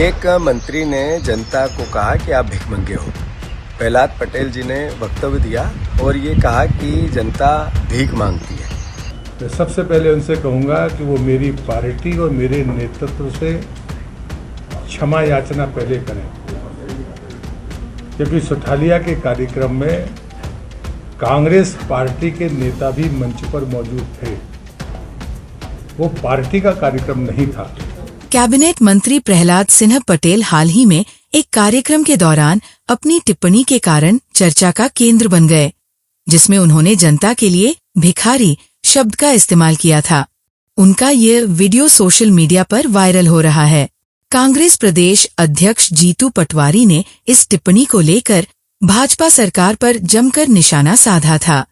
एक मंत्री ने जनता को कहा कि आप भिखमंगे हो। प्रहलाद पटेल जी ने वक्तव्य दिया और ये कहा कि जनता भीख मांगती है। मैं सबसे पहले उनसे कहूँगा कि वो मेरी पार्टी और मेरे नेतृत्व से क्षमा याचना पहले करें, क्योंकि सुठालिया के कार्यक्रम में कांग्रेस पार्टी के नेता भी मंच पर मौजूद थे। वो पार्टी का कार्यक्रम नहीं था। कैबिनेट मंत्री प्रहलाद सिन्हा पटेल हाल ही में एक कार्यक्रम के दौरान अपनी टिप्पणी के कारण चर्चा का केंद्र बन गए, जिसमें उन्होंने जनता के लिए भिखारी शब्द का इस्तेमाल किया था। उनका ये वीडियो सोशल मीडिया पर वायरल हो रहा है। कांग्रेस प्रदेश अध्यक्ष जीतू पटवारी ने इस टिप्पणी को लेकर भाजपा सरकार पर जमकर निशाना साधा था।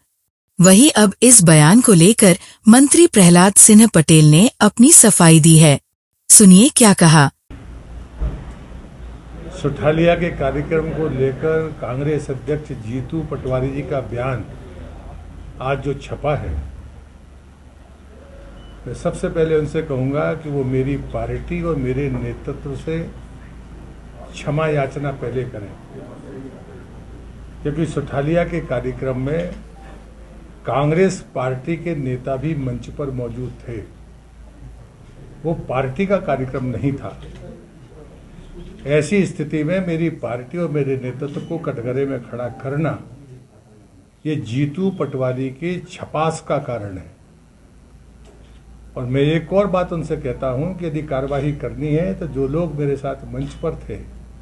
वहीं अब इस बयान को लेकर मंत्री प्रहलाद सिन्हा पटेल ने अपनी सफाई दी है। सुनिए क्या कहा। सुठालिया के कार्यक्रम को लेकर कांग्रेस अध्यक्ष जीतू पटवारी जी का बयान आज जो छपा है, मैं सबसे पहले उनसे कहूँगा कि वो मेरी पार्टी और मेरे नेतृत्व से क्षमा याचना पहले करें, क्योंकि सुठालिया के कार्यक्रम में कांग्रेस पार्टी के नेता भी मंच पर मौजूद थे। वो पार्टी का कार्यक्रम नहीं था। ऐसी स्थिति में मेरी पार्टी और मेरे नेतृत्व को कटघरे में खड़ा करना ये जीतू पटवारी के छपास का कारण है। और मैं एक और बात उनसे कहता हूं कि यदि कार्यवाही करनी है तो जो लोग मेरे साथ मंच पर थे,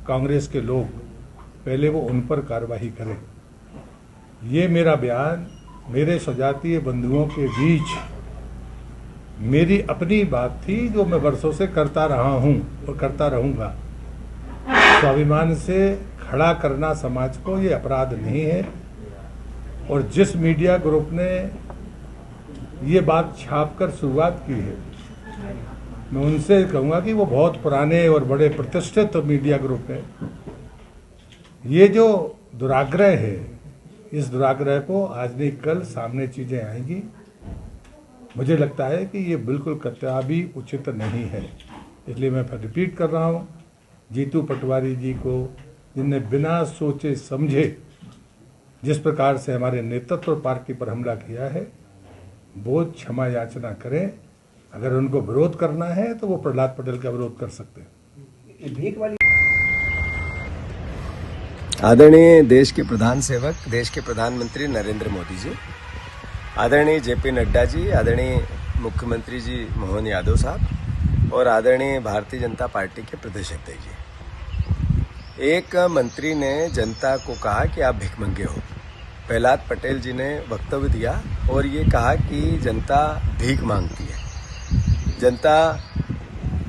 कांग्रेस के लोग, पहले वो उन पर कार्यवाही करें। ये मेरा बयान मेरे स्वजातीय बंधुओं के बीच मेरी अपनी बात थी, जो मैं वर्षों से करता रहा हूं और करता रहूंगा। स्वाभिमान से खड़ा करना समाज को ये अपराध नहीं है। और जिस मीडिया ग्रुप ने ये बात छापकर शुरुआत की है, मैं उनसे कहूँगा कि वो बहुत पुराने और बड़े प्रतिष्ठित मीडिया ग्रुप है। ये जो दुराग्रह है, इस दुराग्रह को आज नहीं कल सामने चीज़ें आएंगी। मुझे लगता है कि ये बिल्कुल कतई भी उचित नहीं है। इसलिए मैं फिर रिपीट कर रहा हूँ, जीतू पटवारी जी को, जिनने बिना सोचे समझे जिस प्रकार से हमारे नेतृत्व और पार्टी पर हमला किया है, वो क्षमा याचना करें। अगर उनको विरोध करना है तो वो प्रहलाद पटेल का विरोध कर सकते हैं। आदरणीय देश के प्रधान सेवक, देश के प्रधानमंत्री नरेंद्र मोदी जी, आदरणीय जेपी नड्डा जी, आदरणीय मुख्यमंत्री जी मोहन यादव साहब और आदरणीय भारतीय जनता पार्टी के प्रदेश अध्यक्ष जी, एक मंत्री ने जनता को कहा कि आप भिखमंगे हो। प्रहलाद पटेल जी ने वक्तव्य दिया और ये कहा कि जनता भीख मांगती है। जनता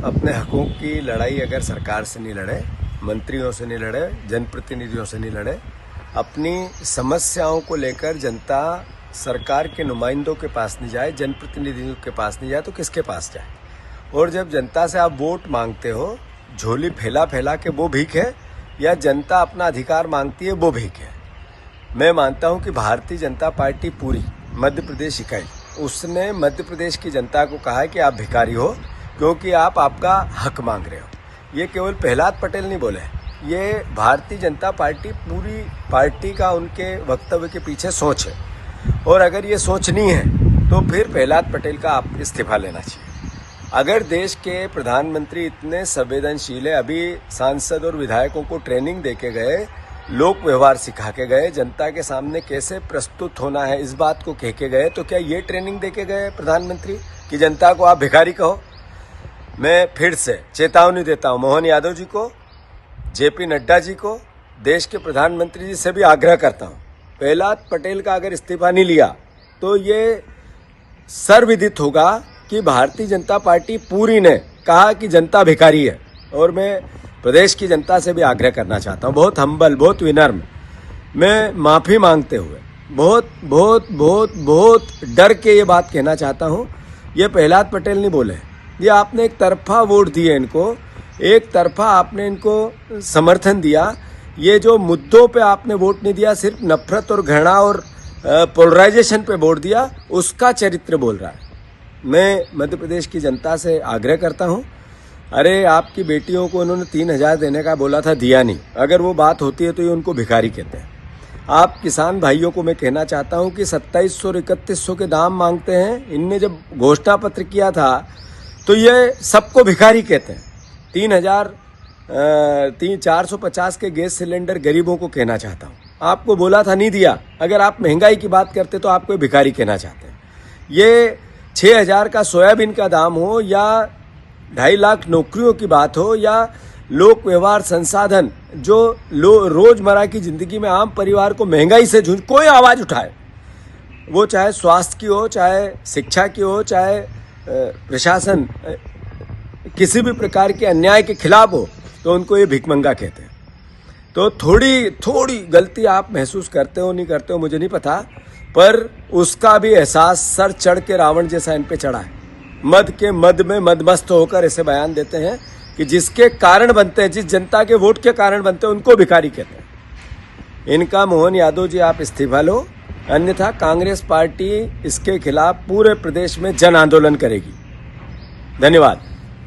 अपने हकों की लड़ाई अगर सरकार से नहीं लड़े, मंत्रियों से नहीं लड़े, जनप्रतिनिधियों से नहीं लड़े, अपनी समस्याओं को लेकर जनता सरकार के नुमाइंदों के पास नहीं जाए, जनप्रतिनिधियों के पास नहीं जाए, तो किसके पास जाए? और जब जनता से आप वोट मांगते हो, झोली फैला फैला के वो भीख है या जनता अपना अधिकार मांगती है वो भीख है? मैं मानता हूं कि भारतीय जनता पार्टी पूरी मध्य प्रदेश इकाई, उसने मध्य प्रदेश की जनता को कहा है कि आप भिखारी हो क्योंकि आप आपका हक मांग रहे हो। ये केवल प्रहलाद पटेल नहीं बोले, ये भारतीय जनता पार्टी पूरी पार्टी का उनके वक्तव्य के पीछे सोच है। और अगर ये सोच नहीं है तो फिर प्रहलाद पटेल का आप इस्तीफा लेना चाहिए। अगर देश के प्रधानमंत्री इतने संवेदनशील है, अभी सांसद और विधायकों को ट्रेनिंग देके गए, लोक व्यवहार सिखा के गए, जनता के सामने कैसे प्रस्तुत होना है इस बात को कह के गए, तो क्या ये ट्रेनिंग देके गए प्रधानमंत्री कि जनता को आप भिखारी कहो? मैं फिर से चेतावनी देता हूं मोहन यादव जी को, जेपी नड्डा जी को, देश के प्रधानमंत्री जी से भी आग्रह करता हूं, प्रहलाद पटेल का अगर इस्तीफा नहीं लिया तो ये सर्वविदित होगा कि भारतीय जनता पार्टी पूरी ने कहा कि जनता भिखारी है। और मैं प्रदेश की जनता से भी आग्रह करना चाहता हूं, बहुत हम्बल, बहुत विनम्र, मैं माफ़ी मांगते हुए बहुत बहुत बहुत बहुत डर के ये बात कहना चाहता हूं, ये प्रहलाद पटेल नहीं बोले, ये आपने एक तरफा वोट दिए इनको, एक तरफा आपने इनको समर्थन दिया। ये जो मुद्दों पे आपने वोट नहीं दिया, सिर्फ नफरत और घृणा और पोलराइजेशन पे वोट दिया, उसका चरित्र बोल रहा है। मैं मध्य प्रदेश की जनता से आग्रह करता हूं अरे आपकी बेटियों को उन्होंने 3,000 देने का बोला था, दिया नहीं। अगर वो बात होती है तो ये उनको भिखारी कहते हैं। आप किसान भाइयों को मैं कहना चाहता हूं कि 2700 और 3100 के दाम मांगते हैं। इनने जब घोषणा पत्र किया था तो ये सबको भिखारी कहते हैं। 450 के गैस सिलेंडर गरीबों को कहना चाहता हूं। आपको बोला था, नहीं दिया। अगर आप महंगाई की बात करते तो आपको भिखारी कहना चाहते हैं। ये 6,000 का सोयाबीन का दाम हो या 2.5 लाख नौकरियों की बात हो या लोक व्यवहार संसाधन जो रोजमर्रा की जिंदगी में आम परिवार को महंगाई से जूझ, कोई आवाज उठाए, वो चाहे स्वास्थ्य की हो, चाहे शिक्षा की हो, चाहे प्रशासन किसी भी प्रकार के अन्याय के खिलाफ हो, तो उनको ये भिखमंगा कहते हैं। तो थोड़ी गलती आप महसूस करते हो नहीं करते हो मुझे नहीं पता, पर उसका भी एहसास सर चढ़ के रावण जैसा इन पे चढ़ा है। मद के मद में मदमस्त होकर ऐसे बयान देते हैं कि जिसके कारण बनते हैं, जिस जनता के वोट के कारण बनते हैं, उनको भिखारी कहते हैं। इनका मोहन यादव जी आप इस्तीफा लो, अन्यथा कांग्रेस पार्टी इसके खिलाफ पूरे प्रदेश में जन आंदोलन करेगी। धन्यवाद।